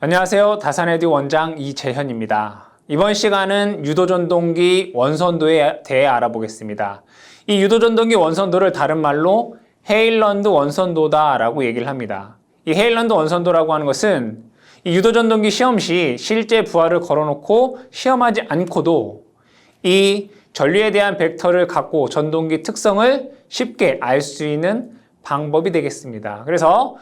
안녕하세요. 다산에듀 원장 이재현입니다. 이번 시간은 유도전동기 원선도에 대해 알아보겠습니다. 이 유도전동기 원선도를 다른 말로 헤일런드 원선도다라고 얘기를 합니다. 이 헤일런드 원선도라고 하는 것은 이 유도전동기 시험 시 실제 부하를 걸어놓고 시험하지 않고도 이 전류에 대한 벡터를 갖고 전동기 특성을 쉽게 알 수 있는 방법이 되겠습니다. 그래서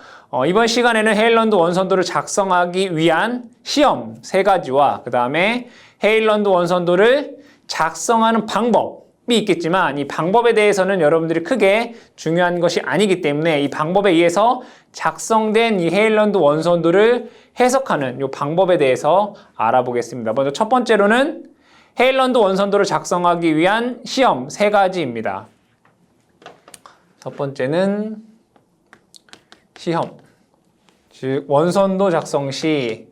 이번 시간에는 헤일런드 원선도를 작성하기 위한 시험 3가지와 그 다음에 헤일런드 원선도를 작성하는 방법이 있겠지만 이 방법에 대해서는 여러분들이 크게 중요한 것이 아니기 때문에 이 방법에 의해서 작성된 이 헤일런드 원선도를 해석하는 이 방법에 대해서 알아보겠습니다. 먼저 첫 번째로는 헤일런드 원선도를 작성하기 위한 시험 3가지입니다. 첫 번째는 시험, 즉 원선도 작성 시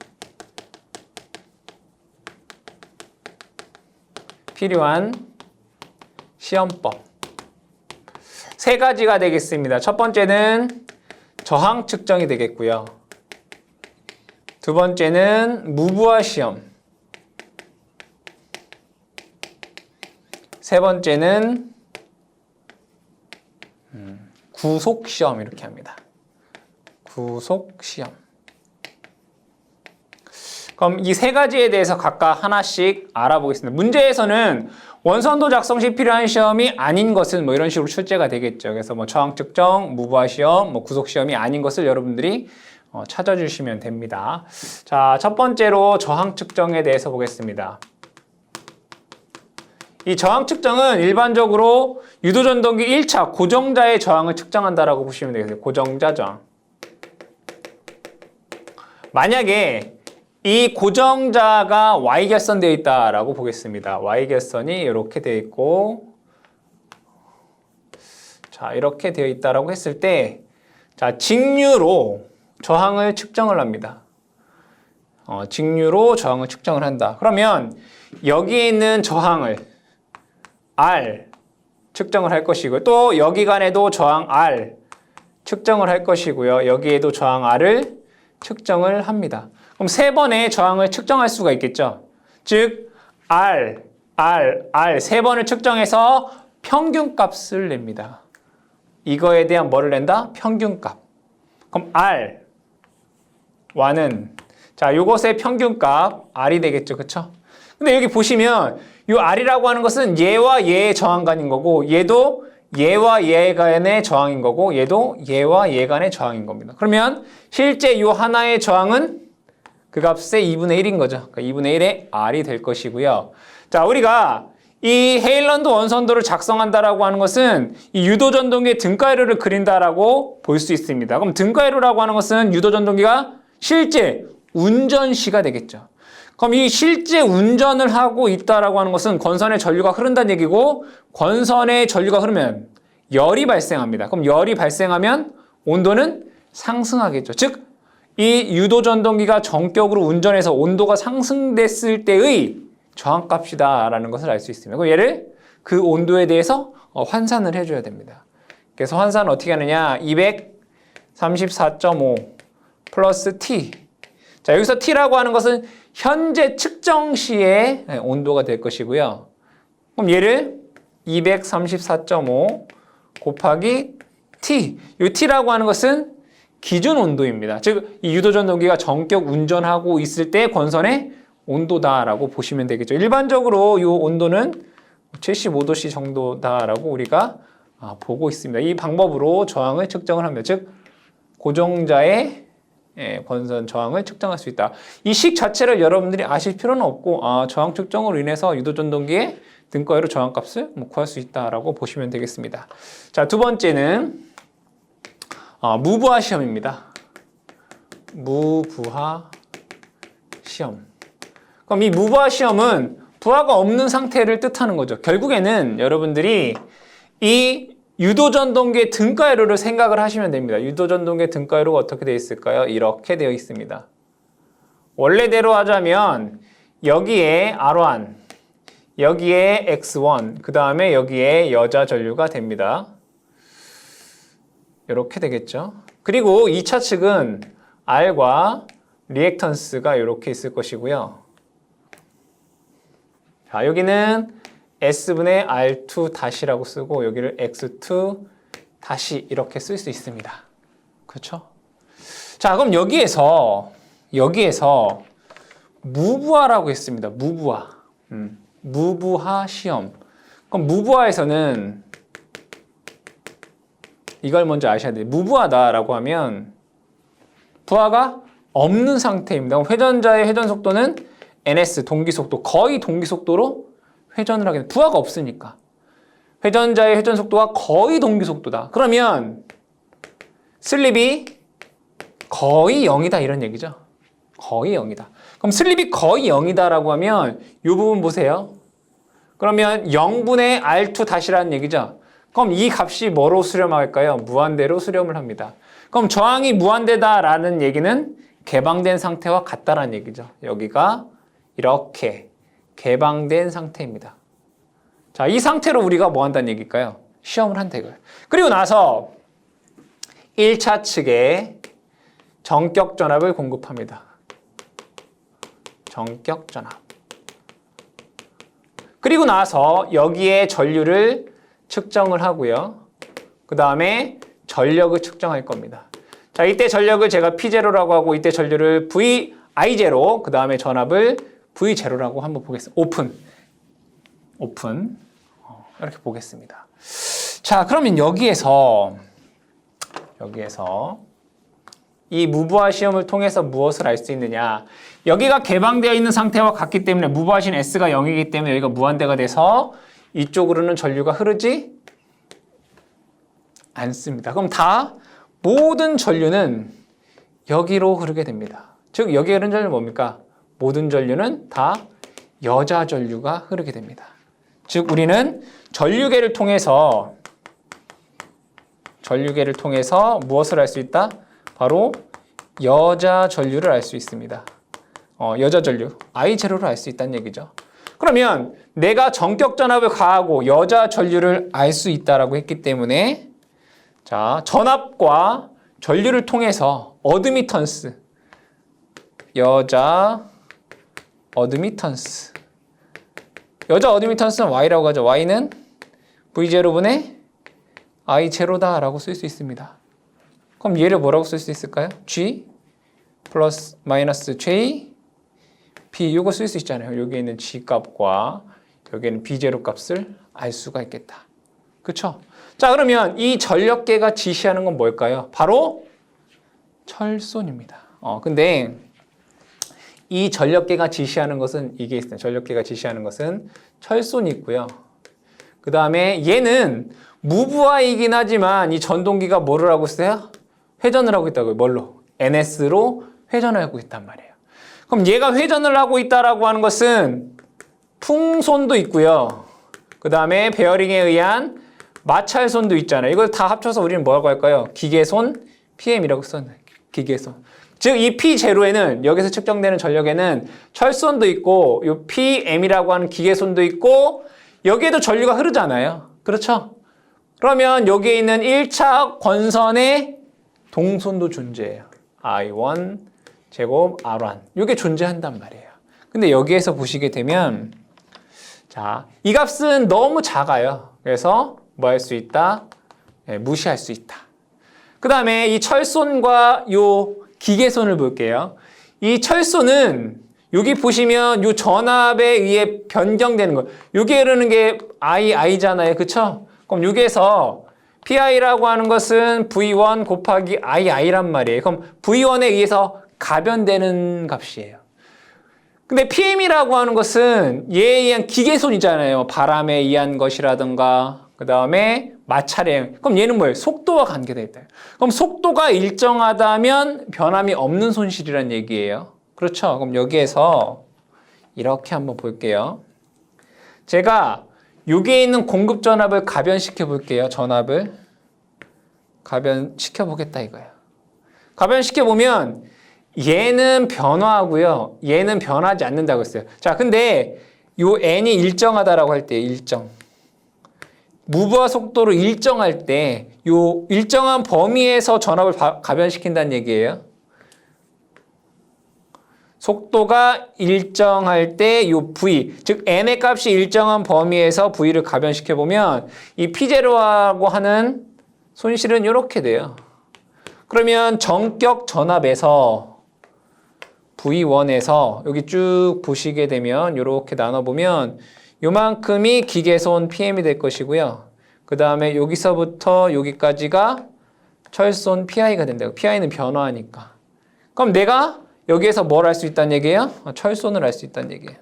필요한 시험법 3가지가 되겠습니다. 첫 번째는 저항 측정이 되겠고요. 두 번째는 무부하 시험, 세 번째는 구속 시험 이렇게 합니다. 구속 시험. 그럼 이 3가지에 대해서 각각 하나씩 알아보겠습니다. 문제에서는 원선도 작성 시 필요한 시험이 아닌 것은 이런 식으로 출제가 되겠죠. 그래서 저항 측정, 무부하 시험, 구속 시험이 아닌 것을 여러분들이 찾아주시면 됩니다. 자, 첫 번째로 저항 측정에 대해서 보겠습니다. 이 저항 측정은 일반적으로 유도전동기 1차 고정자의 저항을 측정한다라고 보시면 되겠어요. 고정자 저항. 만약에 이 고정자가 Y결선 되어 있다라고 보겠습니다. Y결선이 이렇게 되어 있고, 자, 이렇게 되어 있다라고 했을 때, 자, 직류로 저항을 측정을 합니다. 직류로 저항을 측정을 한다. 그러면 여기에 있는 저항을 R 측정을 할 것이고요. 또 여기간에도 저항 R 측정을 할 것이고요. 여기에도 저항 R을 측정을 합니다. 그럼 3번의 저항을 측정할 수가 있겠죠. 즉 R, 3번을 측정해서 평균값을 냅니다. 이거에 대한 뭐를 낸다? 평균값. 그럼 R와는 자, 요것의 평균값 R이 되겠죠. 그쵸? 근데 여기 보시면 이 R이라고 하는 것은 얘와 얘의 저항간인 거고, 얘도 얘와 얘 간의 저항인 거고, 얘도 얘와 얘 간의 저항인 겁니다. 그러면 실제 이 하나의 저항은 그 값의 2분의 1인 거죠. 그러니까 2분의 1의 R이 될 것이고요. 자, 우리가 이 헤일런드 원선도를 작성한다라고 하는 것은 이 유도전동기의 등가이로를 그린다라고 볼 수 있습니다. 그럼 등가이로라고 하는 것은 유도전동기가 실제 운전 시가 되겠죠. 그럼 이 실제 운전을 하고 있다라고 하는 것은 건선에 전류가 흐른다는 얘기고, 건선에 전류가 흐르면 열이 발생합니다. 그럼 열이 발생하면 온도는 상승하겠죠. 즉, 이 유도전동기가 전격으로 운전해서 온도가 상승됐을 때의 저항값이다라는 것을 알 수 있습니다. 그럼 얘를 그 온도에 대해서 환산을 해줘야 됩니다. 그래서 환산은 어떻게 하느냐? 234.5 플러스 T. 자, 여기서 T라고 하는 것은 현재 측정 시의 온도가 될 것이고요. 그럼 얘를 234.5 곱하기 T. 이 T라고 하는 것은 기준 온도입니다. 즉, 이 유도전동기가 전격 운전하고 있을 때 건선의 온도다라고 보시면 되겠죠. 일반적으로 이 온도는 75도씨 정도다라고 우리가 보고 있습니다. 이 방법으로 저항을 측정을 합니다. 즉, 고정자의 건선 저항을 측정할 수 있다. 이 식 자체를 여러분들이 아실 필요는 없고, 저항 측정으로 인해서 유도전동기의 등가이로 저항값을 구할 수 있다라고 보시면 되겠습니다. 자, 두 번째는 무부하 시험입니다. 무부하 시험. 그럼 이 무부하 시험은 부하가 없는 상태를 뜻하는 거죠. 결국에는 여러분들이 이 유도전동기의 등가이로를 생각을 하시면 됩니다. 유도전동기의 등가이로가 어떻게 되어 있을까요? 이렇게 되어 있습니다. 원래대로 하자면 여기에 R1, 여기에 X1, 그 다음에 여기에 여자 전류가 됩니다. 이렇게 되겠죠. 그리고 2차 측은 R과 리액턴스가 이렇게 있을 것이고요. 자, 여기는 S분의 R2 다시라고 쓰고 여기를 X2 다시 이렇게 쓸 수 있습니다. 그렇죠? 자, 그럼 여기에서 무부하라고 했습니다. 무부하. 무부하 시험. 그럼 무부하에서는 이걸 먼저 아셔야 돼요. 무부하다라고 하면 부하가 없는 상태입니다. 그럼 회전자의 회전 속도는 ns, 동기속도, 거의 동기속도로 회전을 하게 돼요. 부하가 없으니까. 회전자의 회전 속도가 거의 동기속도다. 그러면 슬립이 거의 0이다 이런 얘기죠. 거의 0이다. 그럼 슬립이 거의 0이다라고 하면 이 부분 보세요. 그러면 0분의 R2 다시라는 얘기죠. 그럼 이 값이 뭐로 수렴할까요? 무한대로 수렴을 합니다. 그럼 저항이 무한대다라는 얘기는 개방된 상태와 같다라는 얘기죠. 여기가 이렇게 개방된 상태입니다. 자, 이 상태로 우리가 뭐 한다는 얘기일까요? 시험을 한다 이거예요. 그리고 나서 1차 측에 정격 전압을 공급합니다. 정격 전압. 그리고 나서 여기에 전류를 측정을 하고요. 그 다음에 전력을 측정할 겁니다. 자, 이때 전력을 제가 P0라고 하고 이때 전류를 VI0, 그 다음에 전압을 V0라고 한번 보겠습니다. 오픈. 이렇게 보겠습니다. 자, 그러면 여기에서 이 무부하 시험을 통해서 무엇을 알 수 있느냐? 여기가 개방되어 있는 상태와 같기 때문에 무부하신 S가 0이기 때문에 여기가 무한대가 돼서 이쪽으로는 전류가 흐르지 않습니다. 그럼 모든 전류는 여기로 흐르게 됩니다. 즉 여기 흐르는 전류는 뭡니까? 모든 전류는 다 여자 전류가 흐르게 됩니다. 즉 우리는 전류계를 통해서 무엇을 알 수 있다? 바로 여자 전류를 알 수 있습니다. 여자 전류, I0를 알 수 있다는 얘기죠. 그러면 내가 정격 전압을 가하고 여자 전류를 알 수 있다라고 했기 때문에 자, 전압과 전류를 통해서 어드미턴스, 여자 어드미턴스는 Y라고 하죠. Y는 V0분의 I0다라고 쓸 수 있습니다. 그럼 얘를 뭐라고 쓸 수 있을까요? G 플러스 마이너스 J P 이거 쓸 수 있잖아요. 여기에 있는 G 값과 여기에는 B0 값을 알 수가 있겠다. 그렇죠? 자, 그러면 이 전력계가 지시하는 건 뭘까요? 바로 철손입니다. 근데 이 전력계가 지시하는 것은 이게 있어요. 전력계가 지시하는 것은 철손이 있고요. 그 다음에 얘는 무부하이긴 하지만 이 전동기가 뭐를 하고 있어요? 회전을 하고 있다고요. 뭘로? NS로 회전을 하고 있단 말이에요. 그럼 얘가 회전을 하고 있다라고 하는 것은 풍손도 있고요. 그 다음에 베어링에 의한 마찰손도 있잖아요. 이걸 다 합쳐서 우리는 뭐라고 할까요? 기계손 PM이라고 썼나요? 기계손. 즉 이 P0에는 여기서 측정되는 전력에는 철손도 있고 이 PM이라고 하는 기계손도 있고 여기에도 전류가 흐르잖아요. 그렇죠? 그러면 여기에 있는 1차 권선에 동손도 존재해요. I1 제곱 R1 이게 존재한단 말이에요. 근데 여기에서 보시게 되면 자, 이 값은 너무 작아요. 그래서 뭐 할 수 있다? 네, 무시할 수 있다. 그 다음에 이 철손과 요 기계손을 볼게요. 이 철손은 여기 보시면 요 전압에 의해 변경되는 거. 여기 흐르는 게 II잖아요. 그쵸? 그럼 여기에서 PI라고 하는 것은 V1 곱하기 II란 말이에요. 그럼 V1에 의해서 가변되는 값이에요. 근데 PM이라고 하는 것은 얘에 의한 기계손이잖아요. 바람에 의한 것이라든가 그 다음에 마찰에. 그럼 얘는 뭐예요? 속도와 관계되어 있다. 그럼 속도가 일정하다면 변함이 없는 손실이란 얘기예요. 그렇죠? 그럼 여기에서 이렇게 한번 볼게요. 제가 여기에 있는 공급 전압을 가변시켜 볼게요. 전압을 가변시켜 보겠다 이거예요. 가변시켜 보면 얘는 변화하고요. 얘는 변하지 않는다고 했어요. 자, 근데 요 n이 일정하다라고 할 때 일정. 무부하 속도로 일정할 때 요 일정한 범위에서 전압을 가변시킨다는 얘기예요. 속도가 일정할 때 요 V, 즉 n의 값이 일정한 범위에서 V를 가변시켜 보면 이 P0하고 하는 손실은 이렇게 돼요. 그러면 정격 전압에서 V1에서 여기 쭉 보시게 되면 이렇게 나눠보면 요만큼이 기계손 PM이 될 것이고요. 그 다음에 여기서부터 여기까지가 철손 PI가 된다고. PI는 변화하니까. 그럼 내가 여기에서 뭘 알 수 있다는 얘기예요? 철손을 알 수 있다는 얘기예요.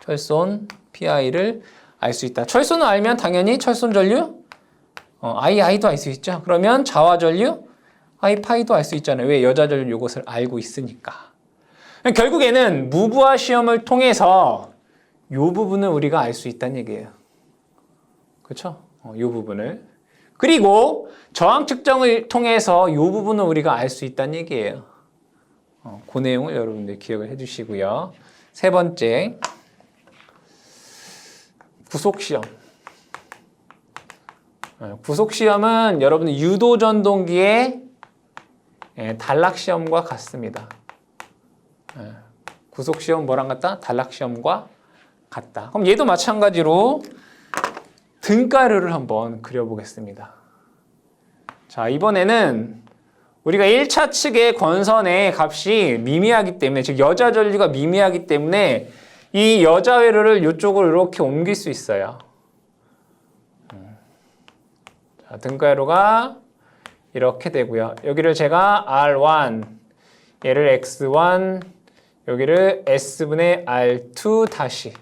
철손 PI를 알 수 있다. 철손을 알면 당연히 철손 전류 II도 알 수 있죠. 그러면 자화 전류 IPI도 알 수 있잖아요. 왜? 여자 전류 이것을 알고 있으니까. 결국에는 무브화 시험을 통해서 이 부분을 우리가 알 수 있다는 얘기예요. 그렇죠? 이 부분을. 그리고 저항 측정을 통해서 이 부분을 우리가 알 수 있다는 얘기예요. 그 내용을 여러분들 기억을 해주시고요. 세 번째, 구속시험. 구속시험은 여러분들 유도전동기의 단락시험과 같습니다. 구속시험 뭐랑 같다? 단락시험과 같다. 그럼 얘도 마찬가지로 등가르를 한번 그려보겠습니다. 자, 이번에는 우리가 1차 측의 권선의 값이 미미하기 때문에, 즉 여자 전류가 미미하기 때문에 이 여자 회로를 이쪽으로 이렇게 옮길 수 있어요. 자, 등가로가 이렇게 되고요. 여기를 제가 R1, 얘를 X1, 여기를 S분의 R2 다시,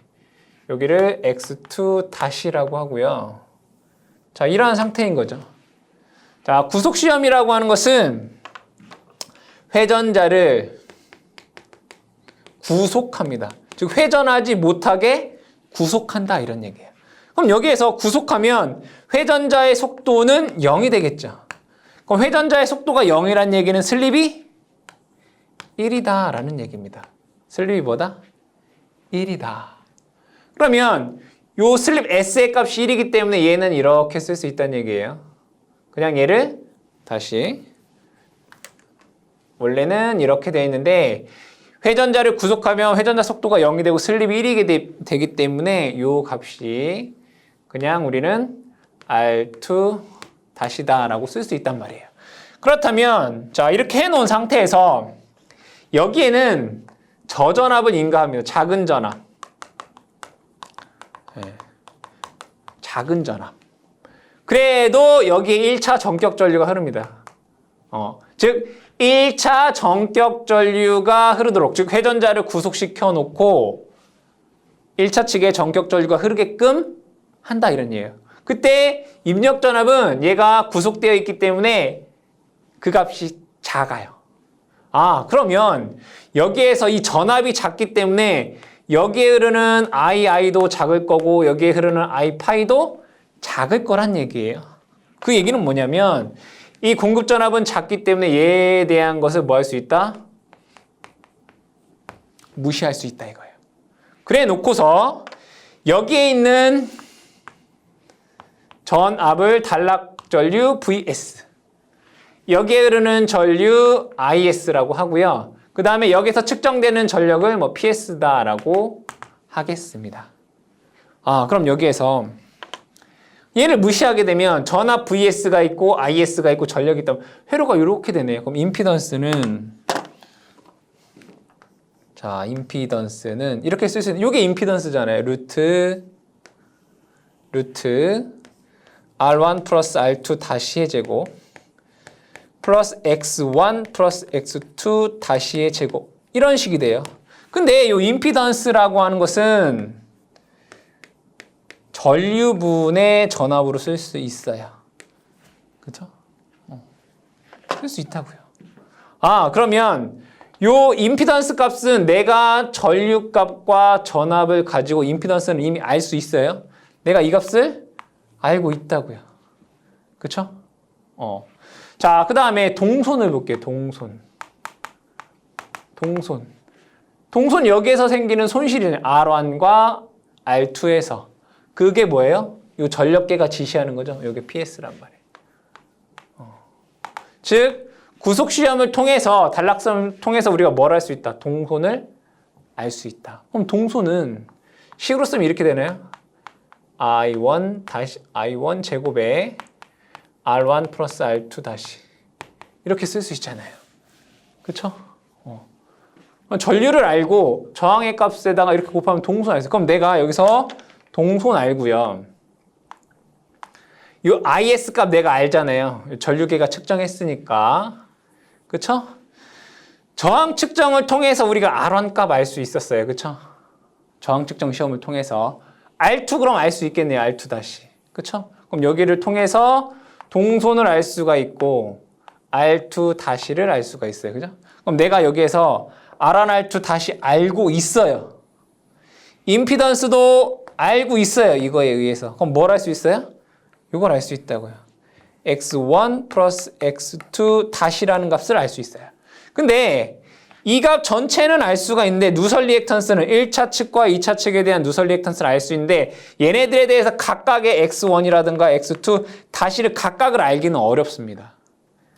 여기를 X2 다시라고 하고요. 자, 이러한 상태인 거죠. 자, 구속시험이라고 하는 것은 회전자를 구속합니다. 즉 회전하지 못하게 구속한다 이런 얘기예요. 그럼 여기에서 구속하면 회전자의 속도는 0이 되겠죠. 그럼 회전자의 속도가 0이라는 얘기는 슬립이 1이다 라는 얘기입니다. 슬립이 뭐다? 1이다. 그러면 요 슬립 S의 값이 1이기 때문에 얘는 이렇게 쓸 수 있다는 얘기예요. 그냥 얘를 다시, 원래는 이렇게 되어 있는데 회전자를 구속하면 회전자 속도가 0이 되고 슬립이 1이게 되기 때문에 요 값이 그냥 우리는 R2 다시다 라고 쓸 수 있단 말이에요. 그렇다면 자, 이렇게 해놓은 상태에서 여기에는 저전압을 인가합니다. 작은 전압. 작은 전압. 그래도 여기에 1차 전격 전류가 흐릅니다. 즉 1차 전격 전류가 흐르도록, 즉 회전자를 구속시켜 놓고 1차 측에 전격 전류가 흐르게끔 한다 이런 얘기예요. 그때 입력 전압은 얘가 구속되어 있기 때문에 그 값이 작아요. 아, 그러면 여기에서 이 전압이 작기 때문에 여기에 흐르는 II도 작을 거고 여기에 흐르는 IPI도 작을 거란 얘기예요. 그 얘기는 뭐냐면 이 공급 전압은 작기 때문에 얘에 대한 것을 뭐 할 수 있다? 무시할 수 있다 이거예요. 그래 놓고서 여기에 있는 전압을 단락 전류 VS, 여기에 흐르는 전류 IS라고 하고요. 그 다음에 여기서 측정되는 전력을 뭐 PS다라고 하겠습니다. 아, 그럼 여기에서 얘를 무시하게 되면 전압 VS가 있고 IS가 있고 전력이 있다면 회로가 이렇게 되네요. 그럼 임피던스는, 자, 임피던스는 이렇게 쓸 수 있는, 이게 임피던스잖아요. 루트 R1 플러스 R2 다시의 제곱 플러스 X1 플러스 X2 다시의 제곱, 이런 식이 돼요. 근데 이 임피던스라고 하는 것은 전류분의 전압으로 쓸 수 있어요. 그렇죠? 쓸 수 있다고요. 아, 그러면 요 임피던스 값은 내가 전류 값과 전압을 가지고 임피던스는 이미 알 수 있어요. 내가 이 값을 알고 있다고요. 그렇죠? 자, 그 다음에 동손을 볼게요. 동손 여기에서 생기는 손실이 R1과 R2에서 그게 뭐예요? 이 전력계가 지시하는 거죠. 이게 PS란 말이에요. 즉 구속 시험을 통해서 단락성을 통해서 우리가 뭘 할 수 있다? 동선을 알 수 있다. 그럼 동선은 식으로 쓰면 이렇게 되나요? I1 제곱에 R1 플러스 R2 다시 이렇게 쓸 수 있잖아요. 그쵸? 전류를 알고 저항의 값에다가 이렇게 곱하면 동선 알수 있어요. 그럼 내가 여기서 동선 알고요. 이 IS 값 내가 알잖아요. 전류계가 측정했으니까. 그쵸? 저항 측정을 통해서 우리가 R1 값 알 수 있었어요. 그쵸? 저항 측정 시험을 통해서. R2 그럼 알 수 있겠네요. R2 다시. 그쵸? 그럼 여기를 통해서 동선을 알 수가 있고 R2 다시를 알 수가 있어요. 그죠? 그럼 내가 여기에서 R1, R2 다시 알고 있어요. 임피던스도 알고 있어요. 이거에 의해서. 그럼 뭘 알 수 있어요? 이걸 알 수 있다고요. X1 플러스 X2 다시라는 값을 알 수 있어요. 근데 이 값 전체는 알 수가 있는데 누설 리액턴스는 1차 측과 2차 측에 대한 누설 리액턴스를 알 수 있는데 얘네들에 대해서 각각의 X1이라든가 X2 다시를 각각을 알기는 어렵습니다.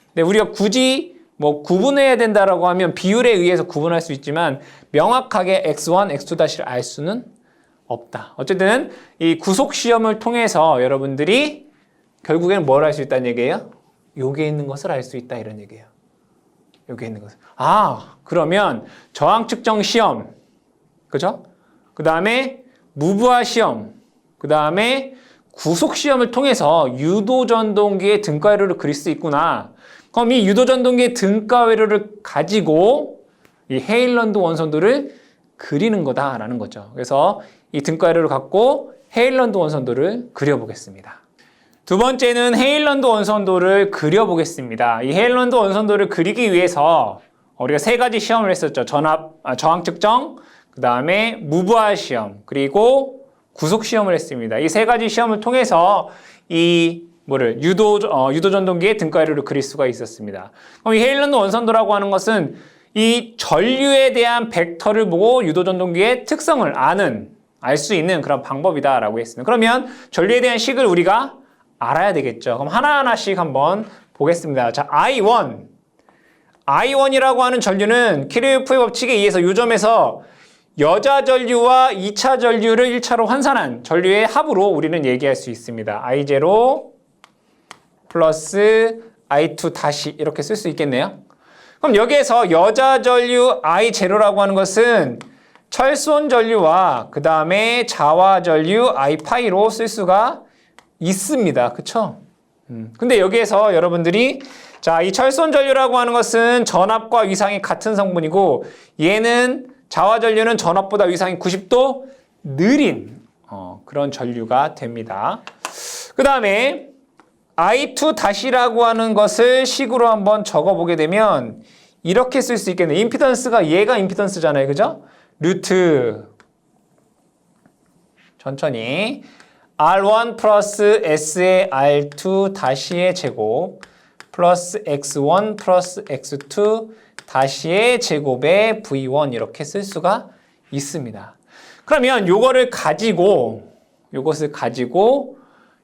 근데 우리가 굳이 뭐 구분해야 된다라고 하면 비율에 의해서 구분할 수 있지만 명확하게 X1, X2 다시를 알 수는 없다. 어쨌든 이 구속 시험을 통해서 여러분들이 결국에는 뭘 알 수 있다는 얘기예요? 여기에 있는 것을 알 수 있다 이런 얘기예요. 여기에 있는 것을. 그러면 저항 측정 시험, 그죠? 그 다음에 무브화 시험, 그 다음에 구속 시험을 통해서 유도 전동기의 등가 회로를 그릴 수 있구나. 그럼 이 유도 전동기의 등가 회로를 가지고 이 헤일런드 원선도를 그리는 거다라는 거죠. 그래서 이 등가 회로를 갖고 헤일런드 원선도를 그려보겠습니다. 두 번째는 헤일런드 원선도를 그려보겠습니다. 이 헤일런드 원선도를 그리기 위해서 우리가 세 가지 시험을 했었죠. 저항 측정, 그 다음에 무브화 시험, 그리고 구속 시험을 했습니다. 이 세 가지 시험을 통해서 이 유도 전동기의 등가 회로를 그릴 수가 있었습니다. 그럼 이 헤일런드 원선도라고 하는 것은 이 전류에 대한 벡터를 보고 유도 전동기의 특성을 알 수 있는 그런 방법이다라고 했습니다. 그러면 전류에 대한 식을 우리가 알아야 되겠죠. 그럼 하나하나씩 한번 보겠습니다. 자, I1이라고 하는 전류는 키르요프의 법칙에 의해서 이 점에서 여자 전류와 2차 전류를 1차로 환산한 전류의 합으로 우리는 얘기할 수 있습니다. I0 플러스 I2 다시 이렇게 쓸 수 있겠네요. 그럼 여기에서 여자 전류 I0라고 하는 것은 철손 전류와 그 다음에 자화 전류 I 파이로 쓸 수가 있습니다. 그쵸? 근데 여기에서 여러분들이 이 철손 전류라고 하는 것은 전압과 위상이 같은 성분이고 얘는 자화 전류는 전압보다 위상이 90도 느린 그런 전류가 됩니다. 그 다음에 I2 다시라고 하는 것을 식으로 한번 적어보게 되면 이렇게 쓸 수 있겠네요. 임피던스가 얘가 임피던스잖아요. 그죠? 루트 천천히 R1 플러스 S의 R2 다시의 제곱 플러스 X1 플러스 X2 다시의 제곱의 V1 이렇게 쓸 수가 있습니다. 그러면 이것을 가지고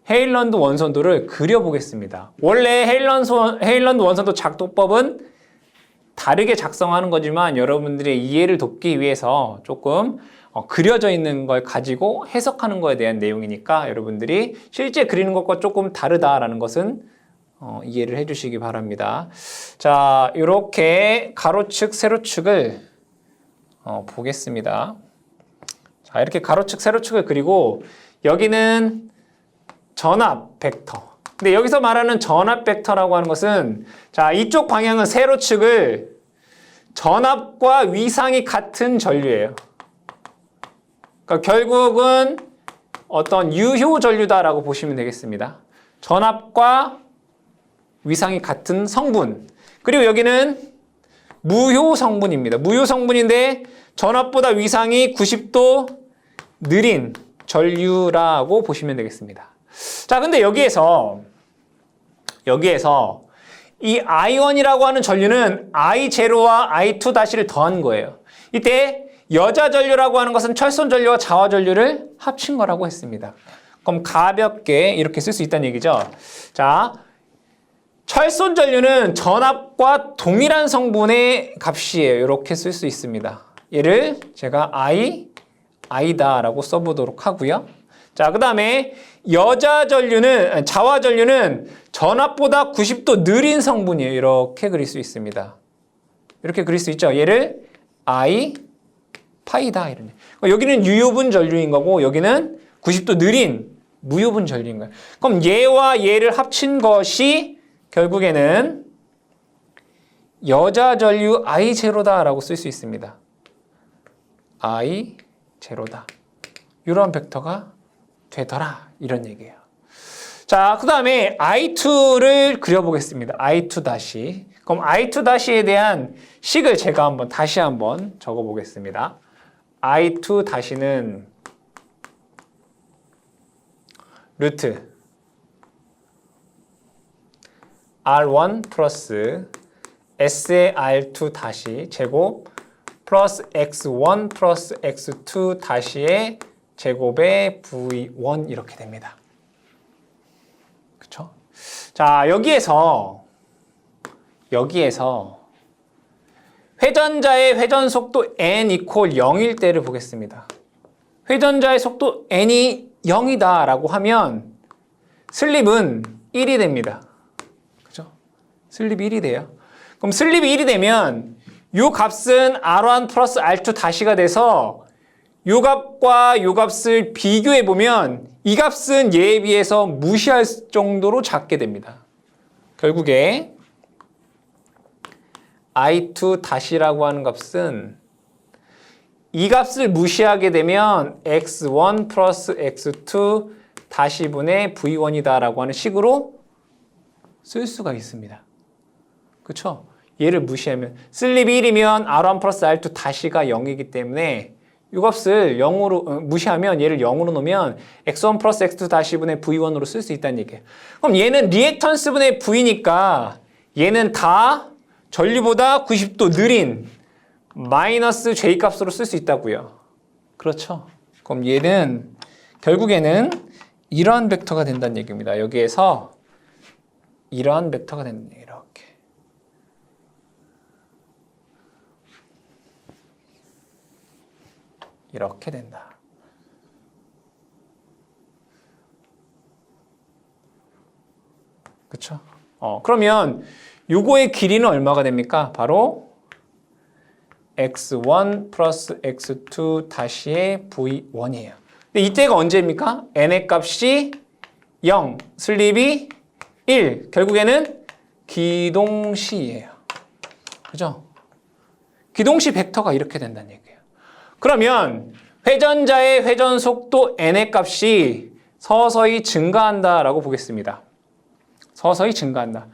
헤일런드 원선도를 그려보겠습니다. 원래 헤일런드 원선도 작도법은 다르게 작성하는 거지만 여러분들의 이해를 돕기 위해서 조금 그려져 있는 걸 가지고 해석하는 거에 대한 내용이니까 여러분들이 실제 그리는 것과 조금 다르다라는 것은 이해를 해주시기 바랍니다. 자, 이렇게 가로축, 세로축을 보겠습니다. 자, 이렇게 가로축, 세로축을 그리고 여기는 전압 벡터. 근데 여기서 말하는 전압 벡터라고 하는 것은 자, 이쪽 방향은 세로축을 전압과 위상이 같은 전류예요. 그러니까 결국은 어떤 유효 전류다라고 보시면 되겠습니다. 전압과 위상이 같은 성분. 그리고 여기는 무효 성분입니다. 무효 성분인데 전압보다 위상이 90도 느린 전류라고 보시면 되겠습니다. 자, 근데 여기에서 이 I1이라고 하는 전류는 I0와 I2 다시를 더한 거예요. 이때 여자 전류라고 하는 것은 철손 전류와 자화 전류를 합친 거라고 했습니다. 그럼 가볍게 이렇게 쓸 수 있다는 얘기죠. 자, 철손 전류는 전압과 동일한 성분의 값이에요. 이렇게 쓸 수 있습니다. 얘를 제가 I다라고 써보도록 하고요. 자, 그 다음에 자화 전류는 전압보다 90도 느린 성분이에요. 이렇게 그릴 수 있습니다. 이렇게 그릴 수 있죠. 얘를 파이다 이런. 여기는 유효분 전류인 거고 여기는 90도 느린 무효분 전류인 거예요. 그럼 얘와 얘를 합친 것이 결국에는 여자 전류 I0다라고 쓸 수 있습니다. I0다. 이런 벡터가 되더라. 이런 얘기예요. 자, 그 다음에 I2를 그려보겠습니다. I2 다시. 그럼 I2 다시에 대한 식을 제가 다시 한번 적어보겠습니다. I2 다시는 루트 R1 플러스 S의 R2 다시 제곱 플러스 X1 플러스 X2 다시의 제곱의 V1 이렇게 됩니다. 그쵸? 자, 여기에서 회전자의 회전 속도 n 이퀄 0일 때를 보겠습니다. 회전자의 속도 n이 0이다 라고 하면 슬립은 1이 됩니다. 그죠? 슬립이 1이 돼요. 그럼 슬립이 1이 되면 이 값은 R1 플러스 R2 다시가 돼서 이 값과 이 값을 비교해 보면 이 값은 얘에 비해서 무시할 정도로 작게 됩니다. 결국에 I2 다시라고 하는 값은 이 값을 무시하게 되면 x1 플러스 x2 다시분의 v1이다 라고 하는 식으로 쓸 수가 있습니다. 그쵸? 얘를 무시하면 슬립이 1이면 R1 플러스 R2 다시가 0이기 때문에 이 값을 0으로 무시하면 얘를 0으로 놓으면 x1 플러스 x2 다시분의 v1으로 쓸 수 있다는 얘기예요. 그럼 얘는 리액턴스분의 v니까 얘는 다 전류보다 90도 느린 마이너스 j 값으로 쓸 수 있다고요. 그렇죠? 그럼 얘는 결국에는 이러한 벡터가 된다는 얘기입니다. 여기에서 이러한 벡터가 된다는 얘기예요. 이렇게 된다. 그쵸? 그러면 요거의 길이는 얼마가 됩니까? 바로 x1 플러스 x2 다시의 v1이에요. 근데 이때가 언제입니까? n의 값이 0, 슬립이 1. 결국에는 기동시예요. 그죠? 기동시 벡터가 이렇게 된다는 얘기예요. 그러면 회전자의 회전 속도 n의 값이 서서히 증가한다라고 보겠습니다. 서서히 증가한다.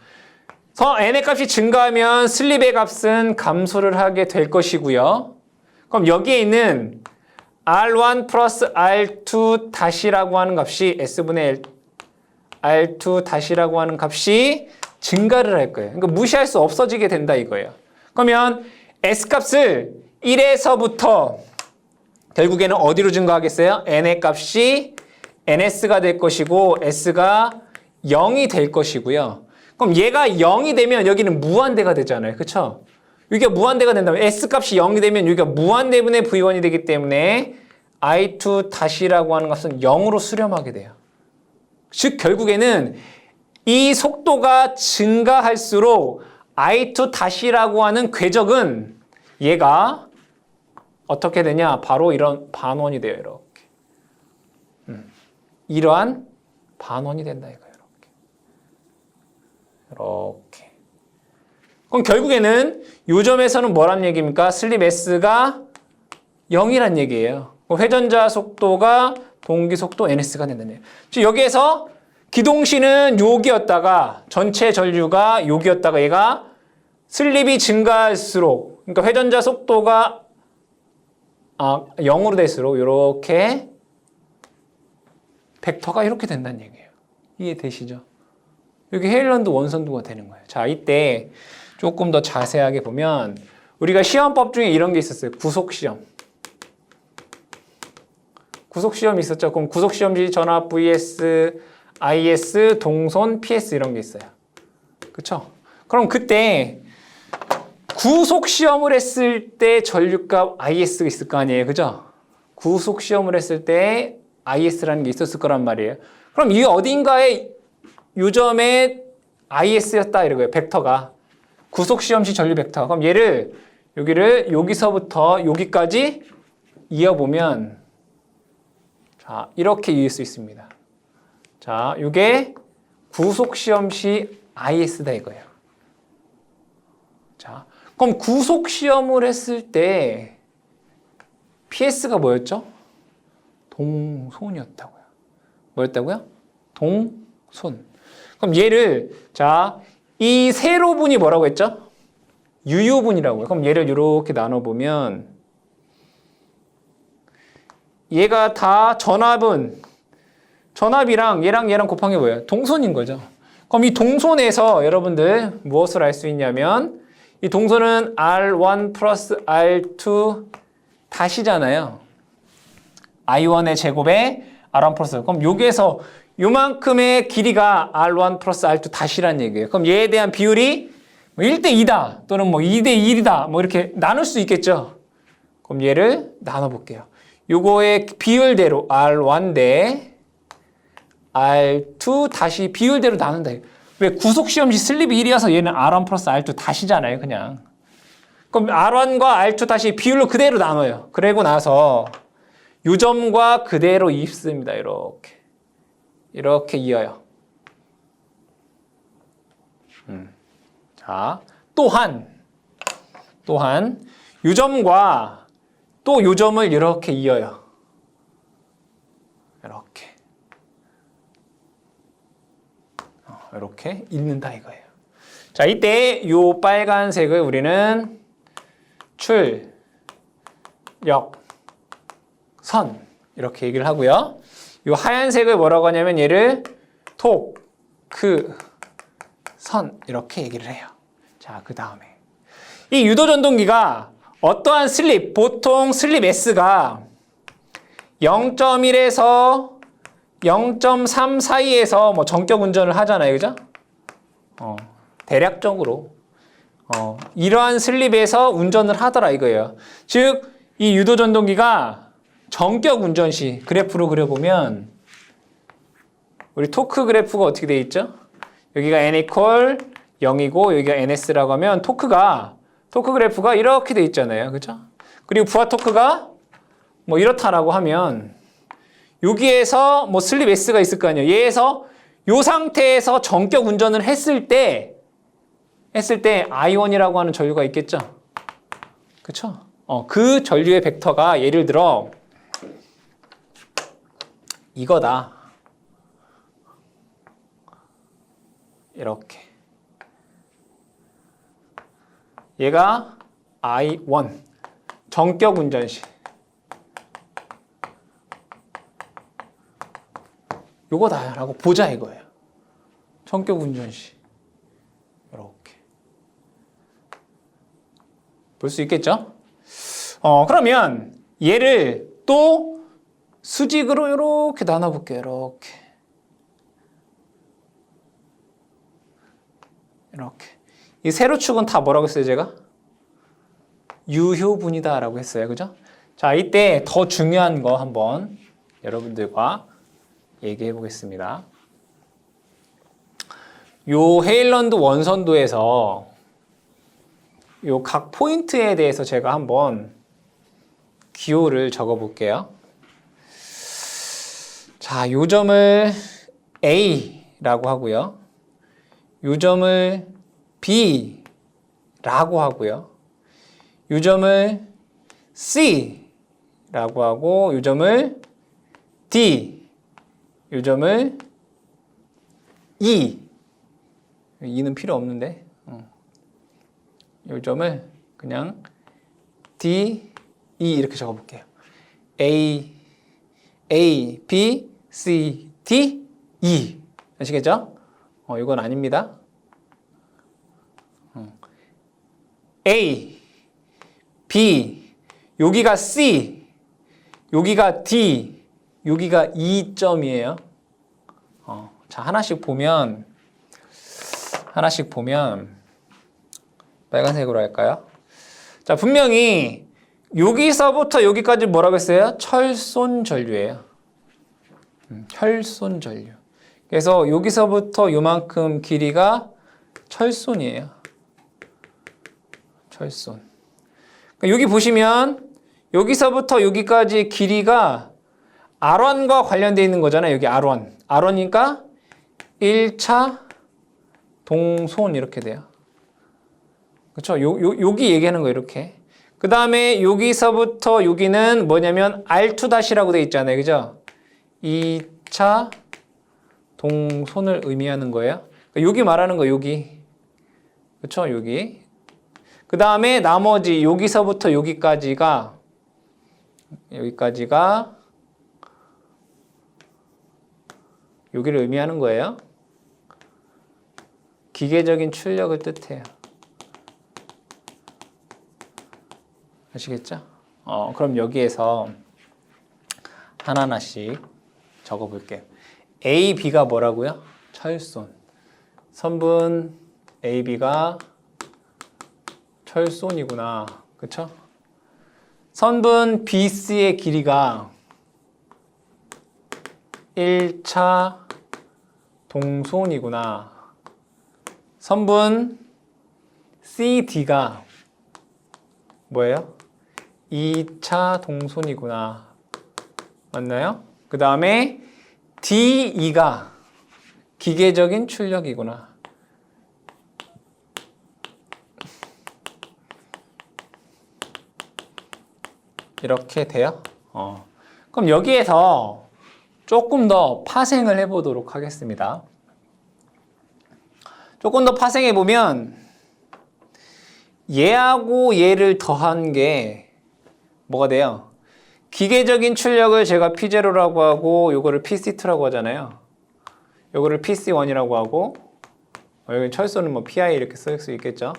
n의 값이 증가하면 슬립의 값은 감소를 하게 될 것이고요. 그럼 여기에 있는 R1 플러스 R2 다시라고 하는 값이 S분의 R2 다시라고 하는 값이 증가를 할 거예요. 그러니까 무시할 수 없어지게 된다 이거예요. 그러면 S값을 1에서부터 결국에는 어디로 증가하겠어요? n의 값이 ns가 될 것이고 s가 0이 될 것이고요. 그럼 얘가 0이 되면 여기는 무한대가 되잖아요. 그렇죠? 여기가 무한대가 된다면 s값이 0이 되면 여기가 무한대분의 v1이 되기 때문에 i2 다시라고 하는 값은 0으로 수렴하게 돼요. 즉 결국에는 이 속도가 증가할수록 i2 다시라고 하는 궤적은 얘가 어떻게 되냐? 바로 이런 반원이 돼요. 이렇게. 이러한 반원이 된다 이거예요. 이렇게. 그럼 결국에는 이 점에서는 뭐란 얘기입니까? 슬립 S가 0이란 얘기예요. 회전자 속도가 동기 속도 NS가 된다는 얘기예요. 즉 여기에서 기동시는 여기였다가 전체 전류가 여기였다가 얘가 슬립이 증가할수록 그러니까 회전자 속도가 0으로 될수록 이렇게 벡터가 이렇게 된다는 얘기예요. 이해되시죠? 여기 헤일런드 원선도가 되는 거예요. 자, 이때 조금 더 자세하게 보면 우리가 시험법 중에 이런 게 있었어요. 구속시험. 구속시험이 있었죠. 그럼 구속시험지 전압 vs, is, 동선, ps 이런 게 있어요. 그쵸? 그럼 그때 구속 시험을 했을 때 전류값 IS가 있을 거 아니에요. 그죠? 구속 시험을 했을 때 IS라는 게 있었을 거란 말이에요. 그럼 이 어딘가에 요점에 IS였다 이러고요. 벡터가. 구속 시험 시 전류 벡터. 그럼 얘를 여기를 여기서부터 여기까지 이어보면 자, 이렇게 이을 수 있습니다. 자, 이게 구속 시험 시 IS다 이거예요. 자, 그럼 구속 시험을 했을 때 PS가 뭐였죠? 동손이었다고요. 뭐였다고요? 동손. 그럼 얘를 자, 이 세로분이 뭐라고 했죠? 유효분이라고요. 그럼 얘를 이렇게 나눠보면 얘가 다 전압이랑 얘랑 곱한 게 뭐예요? 동손인 거죠. 그럼 이 동손에서 여러분들 무엇을 알 수 있냐면 이 동손은 R1 플러스 R2 다시잖아요. I1의 제곱에 R1 플러스. 그럼 여기에서 요만큼의 길이가 R1 플러스 R2 다시란 얘기예요. 그럼 얘에 대한 비율이 1대2다 또는 뭐 2대1이다 뭐 이렇게 나눌 수 있겠죠. 그럼 얘를 나눠볼게요. 요거의 비율대로 R1 대 R2 다시 비율대로 나눈다. 왜 구속시험시 슬립이 1이어서 얘는 R1 플러스 R2 다시잖아요. 그냥. 그럼 R1과 R2 다시 비율로 그대로 나눠요. 그리고 나서 요점과 그대로 입습니다. 이렇게 이어요. 자, 또한 요점과 또 요점을 이렇게 이어요. 이렇게 잇는다 이거예요. 자, 이때 요 빨간색을 우리는 출력선 이렇게 얘기를 하고요. 요 하얀색을 뭐라고 하냐면 얘를 토크선 이렇게 얘기를 해요. 자, 그 다음에 이 유도전동기가 어떠한 슬립, 보통 슬립 S가 0.1에서 0.3 사이에서 뭐 전격 운전을 하잖아요. 그죠? 대략적으로 이러한 슬립에서 운전을 하더라 이거예요. 즉, 이 유도전동기가 전격 운전 시 그래프로 그려보면 우리 토크 그래프가 어떻게 돼 있죠? 여기가 n equal 0이고 여기가 ns라고 하면 토크 그래프가 이렇게 돼 있잖아요. 그죠? 그리고 부하 토크가 뭐 이렇다라고 하면 여기에서 뭐 슬립 S가 있을 거 아니에요. 얘에서 요 상태에서 전격 운전을 했을 때 I1이라고 하는 전류가 있겠죠. 그쵸? 그 전류의 벡터가 예를 들어 이거다. 이렇게. 얘가 I1 전격 운전 시 요거다라고 보자 이거예요. 전격 운전 시 이렇게 볼 수 있겠죠? 그러면 얘를 또 수직으로 이렇게 나눠볼게요. 이렇게 이 세로축은 다 뭐라고 했어요 제가? 유효분이다 라고 했어요. 그죠? 자, 이때 더 중요한 거 한번 여러분들과 얘기해 보겠습니다. 요 헤일런드 원선도에서 요 각 포인트에 대해서 제가 한번 기호를 적어 볼게요. 자, 요 점을 A라고 하고요. 요 점을 B라고 하고요. 요 점을 C라고 하고 요 점을 D, 요 점을 E는 필요 없는데 요 점을 그냥 D, E 이렇게 적어볼게요. A, B, C, D, E 아시겠죠? 이건 아닙니다. A, B, 여기가 C, 여기가 D, 여기가 E 점이에요. 자, 하나씩 보면 하나씩 보면 빨간색으로 할까요? 자, 분명히 여기서부터 여기까지 뭐라고 했어요? 철손전류예요. 철손전류. 그래서 여기서부터 요만큼 길이가 철손이에요. 철손. 그러니까 여기 보시면 여기서부터 여기까지 길이가 R1과 관련되어 있는 거잖아요. 여기 R1. R1이니까 1차 동손 이렇게 돼요. 그렇죠? 여기 얘기하는 거예요. 이렇게. 그 다음에 여기서부터 여기는 뭐냐면 R2-라고 되어 있잖아요. 그죠? 2차 동손을 의미하는 거예요. 그러니까 여기 말하는 거 여기. 그렇죠? 여기. 그 다음에 나머지 여기서부터 여기까지가 여기를 의미하는 거예요. 기계적인 출력을 뜻해요. 아시겠죠? 그럼 여기에서 하나하나씩 적어볼게요. A, B가 뭐라고요? 철손. 선분 A, B가 철손이구나. 그쵸? 선분 BC의 길이가 1차 동손이구나. 선분 CD가 뭐예요? 2차 동손이구나. 맞나요? 그 다음에 DE가 기계적인 출력이구나. 이렇게 돼요. 그럼 여기에서 조금 더 파생을 해보도록 하겠습니다. 조금 더 파생해보면 얘하고 얘를 더한 게 뭐가 돼요? 기계적인 출력을 제가 P0라고 하고 요거를 PC2라고 하잖아요. 요거를 PC1이라고 하고 여기 철소는 뭐 PI 이렇게 쓸 수 있겠죠.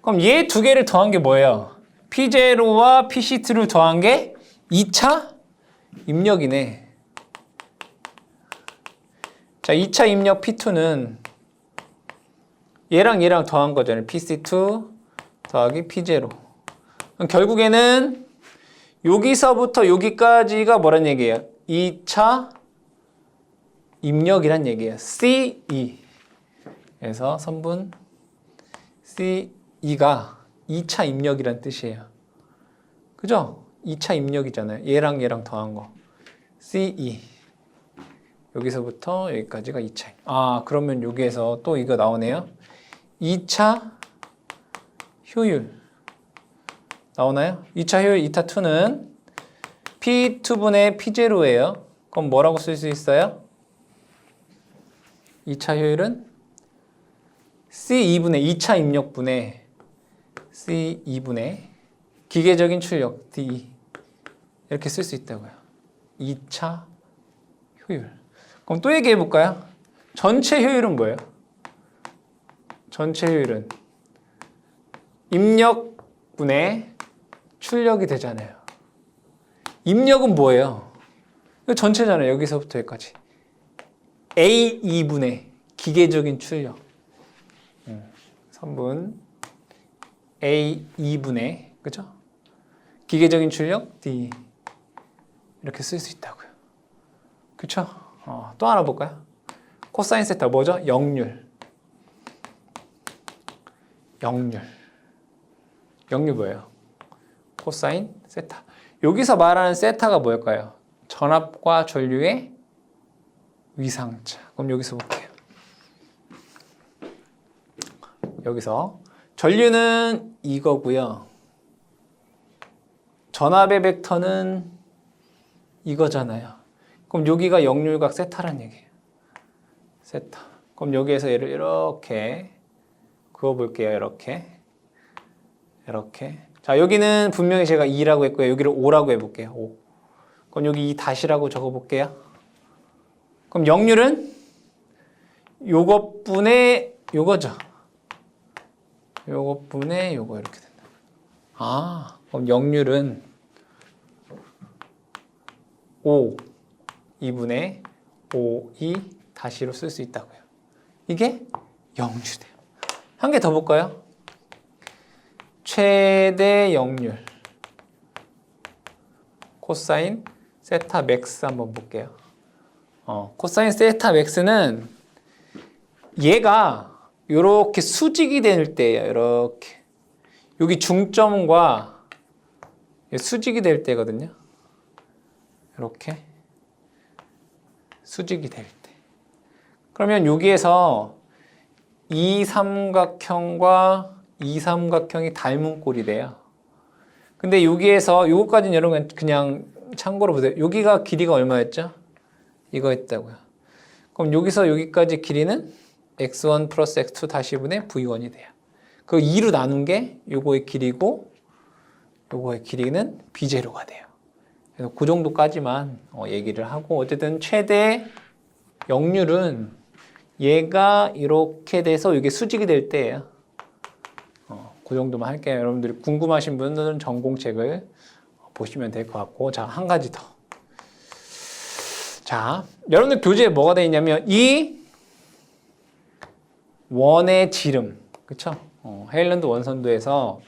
그럼 얘 두 개를 더한 게 뭐예요? P0와 PC2를 더한 게 2차 입력이네. 자, 2차 입력 P2는 얘랑 얘랑 더한 거잖아요. PC2 더하기 P0. 그럼 결국에는 여기서부터 여기까지가 뭐란 얘기예요? 2차 입력이란 얘기예요. CE. 그래서 선분 CE가 2차 입력이란 뜻이에요. 그죠? 2차 입력이잖아요. 얘랑 얘랑 더한 거. CE. 여기서부터 여기까지가 2차. 그러면 여기에서 또 이거 나오네요. 2차 효율. 나오나요? 2차 효율 이타2는 P2분의 P0예요. 그럼 뭐라고 쓸 수 있어요? 2차 효율은 C2분의 2차 입력분의 C2분의 기계적인 출력 D 이렇게 쓸 수 있다고요. 2차 효율. 그럼 또 얘기해 볼까요? 전체 효율은 뭐예요? 전체 효율은 입력분의 출력이 되잖아요. 입력은 뭐예요? 이거 전체잖아요. 여기서부터 여기까지. A2분의 기계적인 출력. 선분 A2분의 그죠? 기계적인 출력 D 이렇게 쓸 수 있다고요. 그쵸? 또 하나 볼까요? 코사인 세타 뭐죠? 역률. 역률 뭐예요? 코사인 세타. 여기서 말하는 세타가 뭘까요? 전압과 전류의 위상차. 그럼 여기서 볼게요. 여기서 전류는 이거고요. 전압의 벡터는 이거잖아요. 그럼 여기가 역률각 세타란 얘기예요. 세타. 그럼 여기에서 얘를 이렇게 그어볼게요. 이렇게. 자, 여기는 분명히 제가 2라고 했고요. 여기를 5라고 해볼게요. 5. 그럼 여기 2 다시라고 적어볼게요. 그럼 역률은 요것분의 요거죠. 요것분의 요거 이렇게 된다. 그럼 역률은 5, 2분의 5, 2 다시로 쓸 수 있다고요. 이게 역률이에요. 한 개 더 볼까요? 최대 역률 코사인 세타 맥스 한번 볼게요. 코사인 세타 맥스는 얘가 이렇게 수직이 될 때예요. 이렇게 여기 중점과 수직이 될 때거든요. 이렇게 수직이 될 때. 그러면 여기에서 이 삼각형과 이 삼각형이 닮은 꼴이 돼요. 근데 여기에서 요거까지는 여러분 그냥 참고로 보세요. 여기가 길이가 얼마였죠? 이거 했다고요. 그럼 여기서 여기까지 길이는 x1 플러스 x2 다시 분의 v1이 돼요. 그 2로 나눈 게 요거의 길이고 요거의 길이는 b0가 돼요. 그래서 그 정도까지만 얘기를 하고 어쨌든 최대 역률은 얘가 이렇게 돼서 이게 수직이 될 때예요. 그 정도만 할게요. 여러분들이 궁금하신 분들은 전공책을 보시면 될 것 같고 자, 한 가지 더. 자, 여러분들 교재에 뭐가 되어 있냐면 이 원의 지름, 그쵸? 헤일런드 원선도에서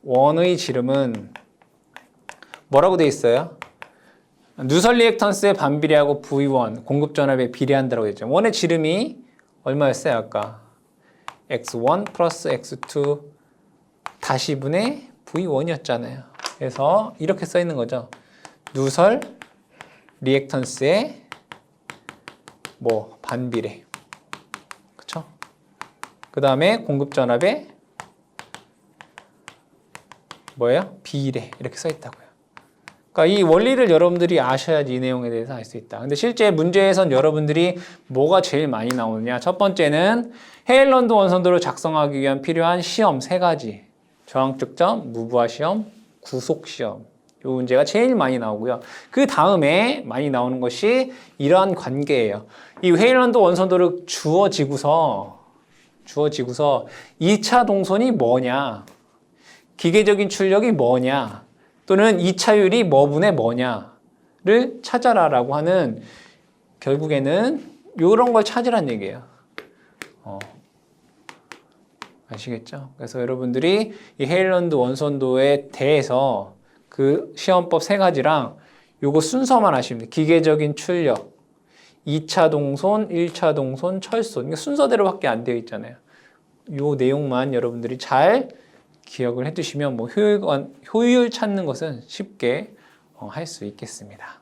원의 지름은 뭐라고 되어 있어요? 누설 리액턴스의 반비례하고 V1 공급 전압에 비례한다고 했죠. 원의 지름이 얼마였어요? 아까 x1 플러스 x2 다시 분의 V1이었잖아요. 그래서 이렇게 써 있는 거죠. 누설 리액턴스의 반비례. 그쵸? 그 다음에 공급 전압의 뭐예요? 비례. 이렇게 써 있다고요. 그러니까 이 원리를 여러분들이 아셔야지 이 내용에 대해서 알 수 있다. 근데 실제 문제에선 여러분들이 뭐가 제일 많이 나오느냐? 첫 번째는 헤일런드 원선도를 작성하기 위한 필요한 시험 3가지. 저항 측정, 무부하 시험, 구속 시험. 이 문제가 제일 많이 나오고요. 그 다음에 많이 나오는 것이 이러한 관계예요. 이 헤일런드 원선도를 주어지고서 2차 동선이 뭐냐? 기계적인 출력이 뭐냐? 또는 2차율이 뭐분의 뭐냐를 찾아라라고 하는 결국에는 이런 걸 찾으란 얘기예요. 아시겠죠? 그래서 여러분들이 이 헤일런드 원선도에 대해서 그 시험법 3가지랑 요거 순서만 아시면 돼요. 기계적인 출력, 2차 동선, 1차 동선, 철선. 그러니까 순서대로밖에 안 되어 있잖아요. 요 내용만 여러분들이 잘 기억을 해두시면 효율 찾는 것은 쉽게 할 수 있겠습니다.